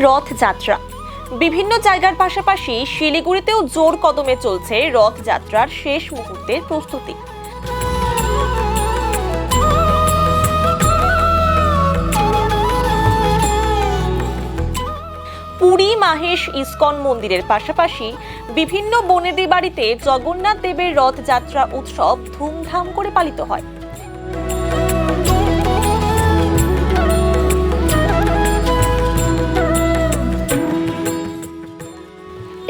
রথযাত্রা বিভিন্ন জায়গার পাশাপাশি শিলিগুড়িতেও জোর কদমে চলছে রথযাত্রার শেষ মুহূর্তের প্রস্তুতি। পুরী মাহেশ ইস্কন মন্দিরের পাশাপাশি বিভিন্ন বনেদি বাড়িতে জগন্নাথ দেবের রথযাত্রা উৎসব ধুমধাম করে পালিত হয়।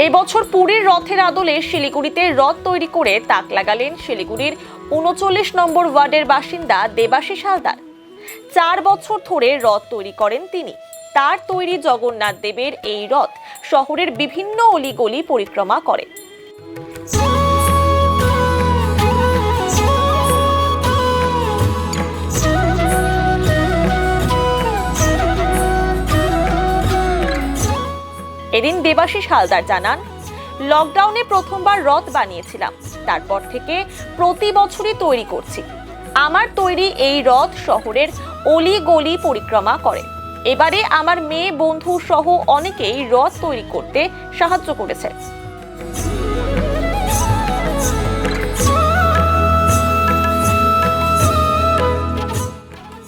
এবছর পুরীর রথের আদলে শিলিগুড়িতে রথ তৈরি করে তাক লাগালেন শিলিগুড়ির ৩৯ নম্বর ওয়ার্ডের বাসিন্দা দেবাশিস হালদার। ৪ বছর ধরে রথ তৈরি করেন তিনি। তার তৈরি জগন্নাথ দেবের এই রথ শহরের বিভিন্ন অলিগলি পরিক্রমা করে। এদিন দেবাশিস হালদার জানান, লকডাউনে প্রথমবার রথ বানিয়েছিলাম, তারপর থেকে প্রতি বছরই তৈরি করছি। আমার তৈরি এই রথ শহরের অলি গলি পরিক্রমা করে। এবারে আমার মেয়ে, বন্ধু সহ অনেকেই রথ তৈরি করতে সাহায্য করেছে।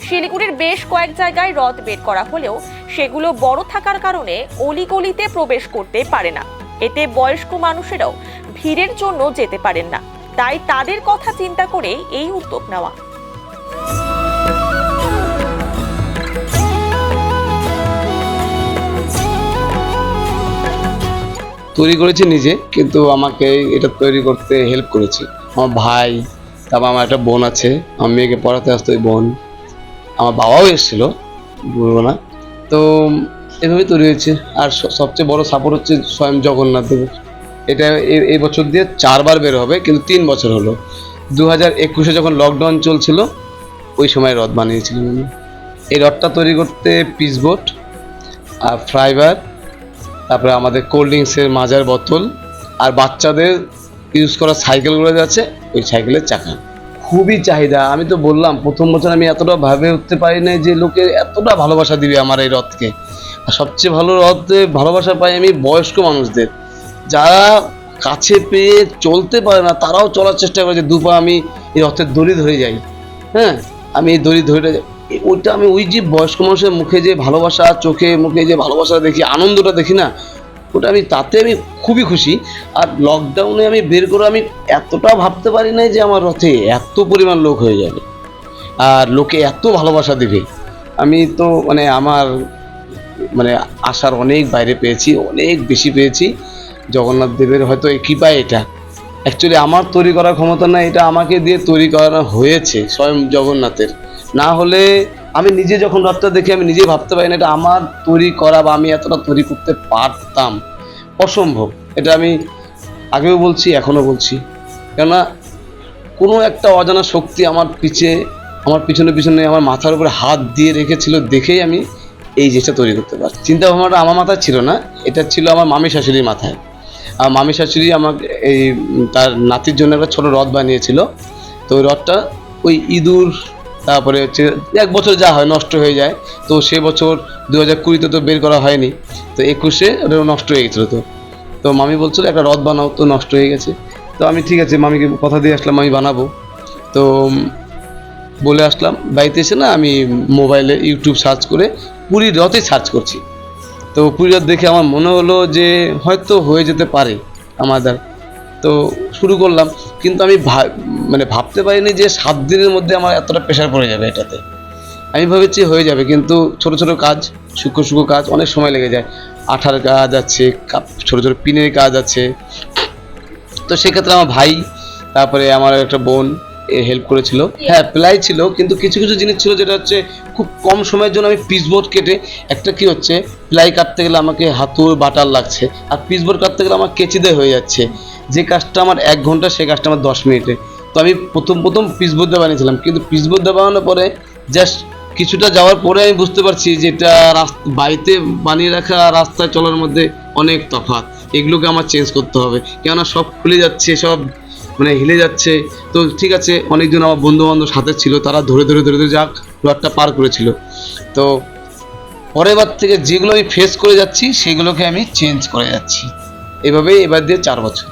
শিলিগুড়ির বেশ কয়েক জায়গায় রথ বের করা হলেও সেগুলো বড় থাকার কারণে অলিগলিতে প্রবেশ করতে পারে না। এতে বয়স্ক মানুষেরাও ভিড়ের জন্য যেতে পারেন না। তাই তাদের কথা চিন্তা করে এই উদ্যোগ নেওয়া। তৈরি করেছি নিজে, কিন্তু আমাকে এটা তৈরি করতে হেল্প করেছে আমার ভাই, তারপর আমার একটা বোন আছে, আমার মেয়েকে পড়াতে আসতো ওই বোন, আমার বাবাও এসেছিলো, বলবো না। তো এভাবেই তৈরি হয়েছে। আর সবচেয়ে বড় সাপোর্ট হচ্ছে স্বয়ং জগন্নাথ দেবের। এটা এই বছর দিয়ে 4 বার বের হবে, কিন্তু 3 বছর হলো। 2021-এ যখন লকডাউন চলছিল ওই সময় রথ বানিয়েছিলাম আমি। এই রথটা তৈরি করতে পিসবোট আর ফ্রাইবার, তারপরে আমাদের কোল্ড ড্রিঙ্কসের মাজার বোতল আর বাচ্চাদের ইউজ করা সাইকেলগুলো আছে, ওই সাইকেলের চাকা খুবই চাহিদা। আমি তো বললাম, প্রথম বছর আমি এতটা ভাবে উঠতে পারি না যে লোকে এতটা ভালোবাসা দিবে আমার এই রথকে। আর সবচেয়ে ভালো রথে ভালোবাসা পাই আমি বয়স্ক মানুষদের, যারা কাছে পেয়ে চলতে পারে না, তারাও চলার চেষ্টা করে যে দুপা আমি এই রথের দড়ি ধরে যাই। হ্যাঁ, আমি এই দড়ি ধরে ওইটা আমি ওই যে বয়স্ক মানুষের মুখে যে ভালোবাসা, চোখে মুখে যে ভালোবাসা দেখি, আনন্দটা দেখি না, ওটা তাতে আমি খুবই খুশি। আর লকডাউনে আমি বের করে আমি এতটা ভাবতে পারি নাই যে আমার রথে এত পরিমাণ লোক হয়ে যাবে আর লোকে এত ভালোবাসা দিবে। আমি তো আমার আশার অনেক বাইরে পেয়েছি, অনেক বেশি পেয়েছি। জগন্নাথ দেবের হয়তো কৃপায় এটা অ্যাকচুয়ালি আমার তৈরি করার ক্ষমতা না, এটা আমাকে দিয়ে তৈরি করানো হয়েছে স্বয়ং জগন্নাথের। না হলে আমি নিজে যখন রথটা দেখি আমি নিজে ভাবতে পারি না এটা আমার তৈরি করা বা আমি এতটা তৈরি করতে পারতাম, অসম্ভব। এটা আমি আগেও বলছি, এখনও বলছি, কেননা কোনো একটা অজানা শক্তি আমার পিছনে আমার মাথার উপরে হাত দিয়ে রেখেছিল, দেখেই আমি এই জিনিসটা তৈরি করতে পারছি। চিন্তা ভাবনাটা আমার মাথায় ছিল না, এটা ছিল আমার মামি শাশুড়ির মাথায়। আর মামি শাশুড়ি আমাকে তার নাতির জন্য একটা ছোটো রথ বানিয়েছিল। তো ওই রথটা ওই ইঁদুর, তারপরে হচ্ছে 1 বছর যা হয় নষ্ট হয়ে যায়। তো সে বছর 2020-তে তো বের করা হয়নি, তো 21-এ ওটা নষ্ট হয়ে গেছিলো। তো মামি বলছিল একটা রথ বানাও, তো নষ্ট হয়ে গেছে। তো আমি ঠিক আছে, মামিকে কথা দিয়ে আসলাম আমি বানাবো। তো বলে আসলাম, বাড়িতে এসে না আমি মোবাইলে ইউটিউব সার্চ করে পুরীর রথে সার্চ করছি। তো পুরীর রথ দেখে আমার মনে হলো যে হয়তো হয়ে যেতে পারে আমাদের। তো শুরু করলাম, কিন্তু আমি ভাবতে পারিনি যে 7 দিনের মধ্যে আমার এতটা প্রেশার পড়ে যাবে এটাতে। আমি ভেবেছি হয়ে যাবে, কিন্তু ছোট ছোট কাজ, সূক্ষ্ম কাজ অনেক সময় লেগে যায়। আঠার কাজ আছে, ছোট ছোট পিনের কাজ আছে। তো সেক্ষেত্রে আমার ভাই, তারপরে আমার একটা বোন হেল্প করেছিল। হ্যাঁ, প্লাই ছিল, কিন্তু কিছু কিছু জিনিস ছিল যেটা হচ্ছে খুব কম সময়ের জন্য আমি পিসবোর্ড কেটে, একটা কি হচ্ছে প্লাই কাটতে গেলে আমাকে হাতুড় বাটার লাগছে, আর পিসবোর্ড কাটতে গেলে আমার কেচিতে হয়ে যাচ্ছে। যে কাজটা আমার 1 ঘন্টা, সেই কাজটা আমার 10 মিনিটে। তো আমি প্রথম পিসবোর্ড দিয়ে বানিয়েছিলাম, কিন্তু পিসবোর্ড দিয়ে বানানোর পরে জাস্ট কিছুটা যাওয়ার পরে আমি বুঝতে পারছি যে এটা বাড়িতে বানিয়ে রাখা রাস্তায় চলার মধ্যে অনেক তফাৎ। এগুলোকে আমার চেঞ্জ করতে হবে, কেননা সব খুলে যাচ্ছে, সব হিলে যাচ্ছে। তো ঠিক আছে, অনেকজন আমার বন্ধু বান্ধব সাথে ছিল, তারা ধরে যাক রথটা পার করেছিল। তো পরের বার থেকে যেগুলো আমি ফেস করে যাচ্ছি সেগুলোকে আমি চেঞ্জ করে যাচ্ছি। এভাবে এবার দিয়ে 4 বছর।